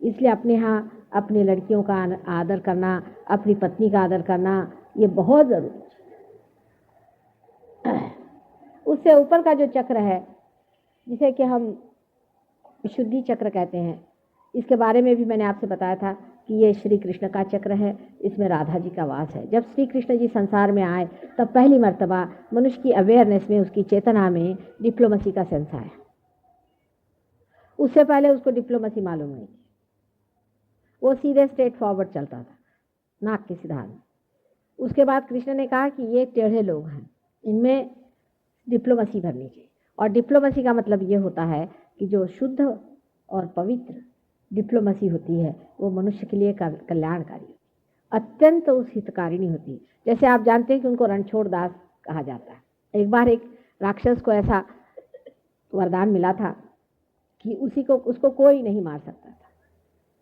इसलिए अपने यहाँ अपनी लड़कियों का आदर करना, अपनी पत्नी का आदर करना, ये बहुत ज़रूरी है। उससे ऊपर का जो चक्र है जिसे कि हम शुद्धि चक्र कहते हैं, इसके बारे में भी मैंने आपसे बताया था कि ये श्री कृष्ण का चक्र है, इसमें राधा जी का वास है। जब श्री कृष्ण जी संसार में आए तब पहली मर्तबा मनुष्य की अवेयरनेस में, उसकी चेतना में डिप्लोमेसी का सेंस आया। उससे पहले उसको डिप्लोमेसी मालूम नहीं थी, वो सीधे स्ट्रेट फॉरवर्ड चलता था, नाक के सिधार में। उसके बाद कृष्ण ने कहा कि ये टेढ़े लोग हैं, इनमें डिप्लोमेसी भरनी चाहिए। और डिप्लोमेसी का मतलब ये होता है कि जो शुद्ध और पवित्र डिप्लोमेसी होती है वो मनुष्य के लिए कल्याणकारी होती है, अत्यंत उस हितकारिणी होती है। जैसे आप जानते हैं कि उनको रणछोड़ दास कहा जाता है। एक बार एक राक्षस को ऐसा वरदान मिला था कि उसको कोई नहीं मार सकता था,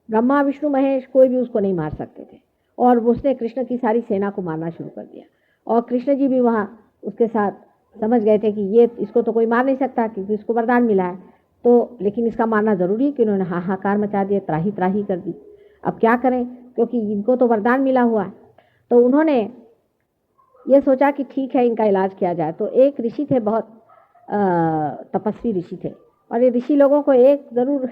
ब्रह्मा विष्णु महेश कोई भी उसको नहीं मार सकते थे। और उसने कृष्ण की सारी सेना को मारना शुरू कर दिया। और कृष्ण जी भी वहाँ उसके साथ समझ गए थे कि ये इसको तो कोई मार नहीं सकता क्योंकि इसको वरदान मिला है, तो लेकिन इसका मारना ज़रूरी है कि उन्होंने हाहाकार मचा दिया, त्राही त्राही कर दी। अब क्या करें, क्योंकि इनको तो वरदान मिला हुआ है। तो उन्होंने ये सोचा कि ठीक है, इनका इलाज किया जाए। तो एक ऋषि थे, बहुत तपस्वी ऋषि थे, और ये ऋषि लोगों को एक ज़रूर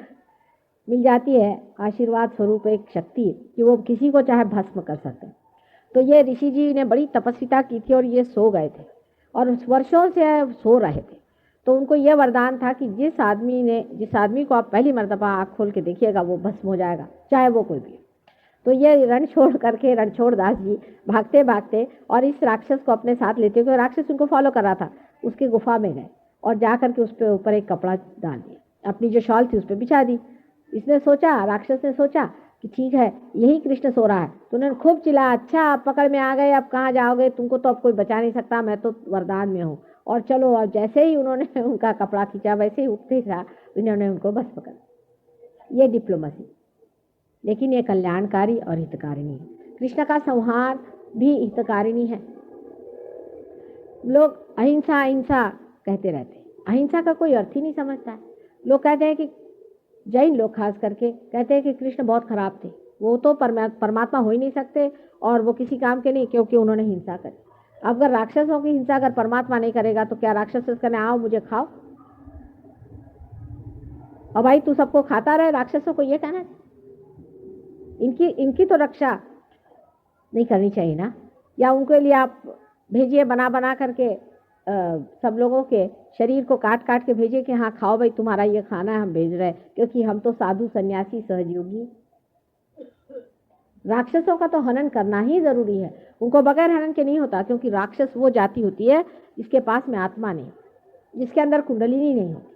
मिल जाती है आशीर्वाद स्वरूप एक शक्ति कि वो किसी को चाहे भस्म कर सकते हैं। तो ये ऋषि जी ने बड़ी तपस्विता की थी और ये सो गए थे और उस वर्षों से सो रहे थे। तो उनको ये वरदान था कि जिस आदमी को आप पहली मर्तबा आँख खोल के देखिएगा वो भस्म हो जाएगा, चाहे वो कोई भी। तो ये रणछोड़ दास जी भागते भागते और इस राक्षस को अपने साथ लेते हुए, राक्षस उनको फॉलो कर रहा था, उसकी गुफा में गए और जा करके उस पर ऊपर एक कपड़ा डाल दिया, अपनी जो शॉल थी उस पर बिछा दी। इसने सोचा, राक्षस ने सोचा कि ठीक है यही कृष्ण सो रहा है। तो उन्होंने खूब चिल्लाया, अच्छा आप पकड़ में आ गए, अब कहाँ जाओगे, तुमको तो अब कोई बचा नहीं सकता, मैं तो वरदान में हूँ, और चलो। और जैसे ही उन्होंने उनका कपड़ा खींचा वैसे ही उठते था, इन्होंने उनको बस पकड़। ये डिप्लोमेसी, लेकिन ये कल्याणकारी और हितकारिणी है। कृष्ण का संहार भी हितकारिणी है। लोग अहिंसा अहिंसा कहते रहते हैं, अहिंसा का कोई अर्थ ही नहीं समझता है। लोग कहते हैं कि जैन लोग खास करके कहते हैं कि कृष्ण बहुत खराब थे, वो तो परमात्मा हो ही नहीं सकते और वो किसी काम के नहीं क्योंकि उन्होंने हिंसा करी। अगर राक्षसों की हिंसा अगर परमात्मा नहीं करेगा तो क्या राक्षस कहने आओ मुझे खाओ, और भाई तू सबको खाता रहे, राक्षसों को ये कहना है? इनकी तो रक्षा नहीं करनी चाहिए ना। या उनके लिए आप भेजिए बना बना करके सब लोगों के शरीर को काट काट के भेजिए कि हाँ खाओ भाई, तुम्हारा ये खाना है, हम भेज रहे हैं, क्योंकि हम तो साधु सन्यासी सहयोगी। राक्षसों का तो हनन करना ही जरूरी है, उनको बगैर हनन के नहीं होता, क्योंकि राक्षस वो जाति होती है जिसके पास में आत्मा नहीं, जिसके अंदर कुंडलिनी नहीं होती,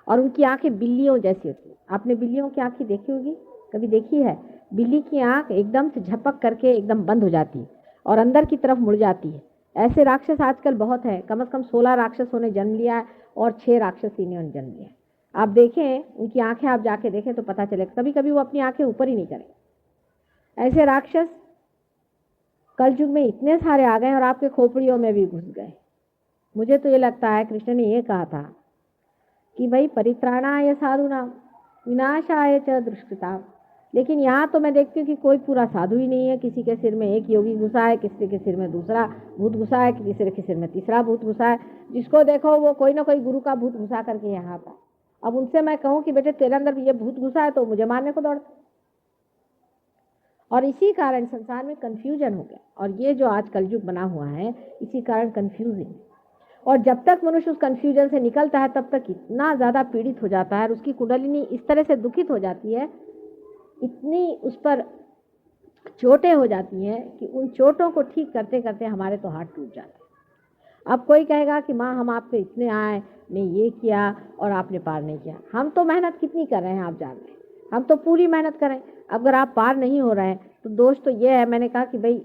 और उनकी आंखें बिल्लियों जैसी होती है। आपने बिल्लियों की आंखें देखी होगी, कभी देखी है? बिल्ली की आंख एकदम से झपक करके एकदम बंद हो जाती है और अंदर की तरफ मुड़ जाती है। ऐसे राक्षस आजकल बहुत है, कम से कम 16 राक्षसों ने जन्म लिया है और 6 राक्षसी ने जन्म लिया है। आप देखें उनकी आंखें, आप जाके देखें तो पता चलेगा, कभी कभी वो अपनी आंखें ऊपर ही नहीं करें। ऐसे राक्षस कलयुग में इतने सारे आ गए और आपके खोपड़ियों में भी घुस गए। मुझे तो ये लगता है कृष्ण ने ये कहा था कि भाई परित्राणाय साधूनाम विनाशाय च दुष्कृताम, लेकिन यहाँ तो मैं देखती हूँ कि कोई पूरा साधु ही नहीं है। किसी के सिर में एक योगी घुसा है, किसी के सिर में दूसरा भूत घुसा है, किसी के सिर में तीसरा भूत घुसा है, जिसको देखो वो कोई ना कोई गुरु का भूत घुसा करके यहाँ आता। अब उनसे मैं कहूँ कि बेटे तेरे अंदर भी ये भूत घुसा है तो मुझे मारने को दौड़ता। और इसी कारण संसार में कन्फ्यूजन हो गया, और ये जो आज कलयुग बना हुआ है इसी कारण कन्फ्यूजिंग। और जब तक मनुष्य उस कन्फ्यूजन से निकलता है तब तक इतना ज़्यादा पीड़ित हो जाता है और उसकी कुंडलिनी इस तरह से दुखित हो जाती है, इतनी उस पर चोटें हो जाती हैं कि उन चोटों को ठीक करते करते हमारे तो हाथ टूट जाते हैं। अब कोई कहेगा कि माँ हम आपके इतने आए, ने ये किया और आपने पार नहीं किया। हम तो मेहनत कितनी कर रहे हैं आप जान रहे हैं, हम तो पूरी मेहनत करें। अगर आप पार नहीं हो रहे हैं तो दोष तो ये है, मैंने कहा कि भाई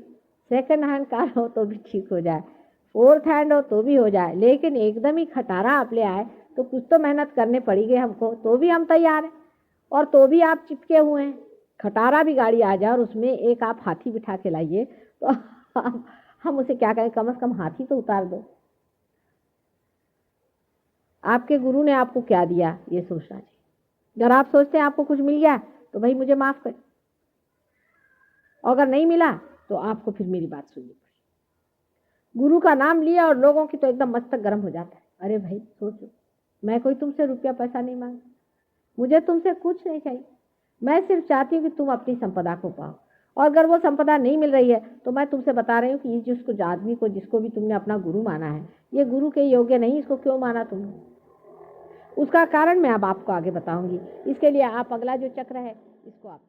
सेकंड हैंड कार हो तो भी ठीक हो जाए, फोर्थ हैंड हो तो भी हो जाए, लेकिन एकदम ही खटारा आप ले आए तो कुछ तो मेहनत करने पड़ेगी हमको, तो भी हम तैयार हैं। और तो भी आप चिपके हुए हैं। खटारा भी गाड़ी आ जाए और उसमें एक आप हाथी बिठा के लाइए तो हम उसे क्या कहें, कम से कम हाथी तो उतार दो। आपके गुरु ने आपको क्या दिया ये सोचना चाहिए। अगर आप सोचते हैं आपको कुछ मिल गया तो भाई मुझे माफ़ कर, और अगर नहीं मिला तो आपको फिर मेरी बात सुननी पड़ेगी। गुरु का नाम लिया और लोगों की तो एकदम मस्तक गर्म हो जाता है। अरे भाई सोचो, मैं कोई तुमसे रुपया पैसा नहीं मांगती, मुझे तुमसे कुछ नहीं चाहिए, मैं सिर्फ चाहती हूँ कि तुम अपनी संपदा को पाओ। और अगर वो संपदा नहीं मिल रही है तो मैं तुमसे बता रही हूँ कि जिसको आदमी को, जिसको भी तुमने अपना गुरु माना है, ये गुरु के योग्य नहीं, इसको क्यों माना तुमने? उसका कारण मैं अब आपको आगे बताऊंगी। इसके लिए आप अगला जो चक्र है इसको आप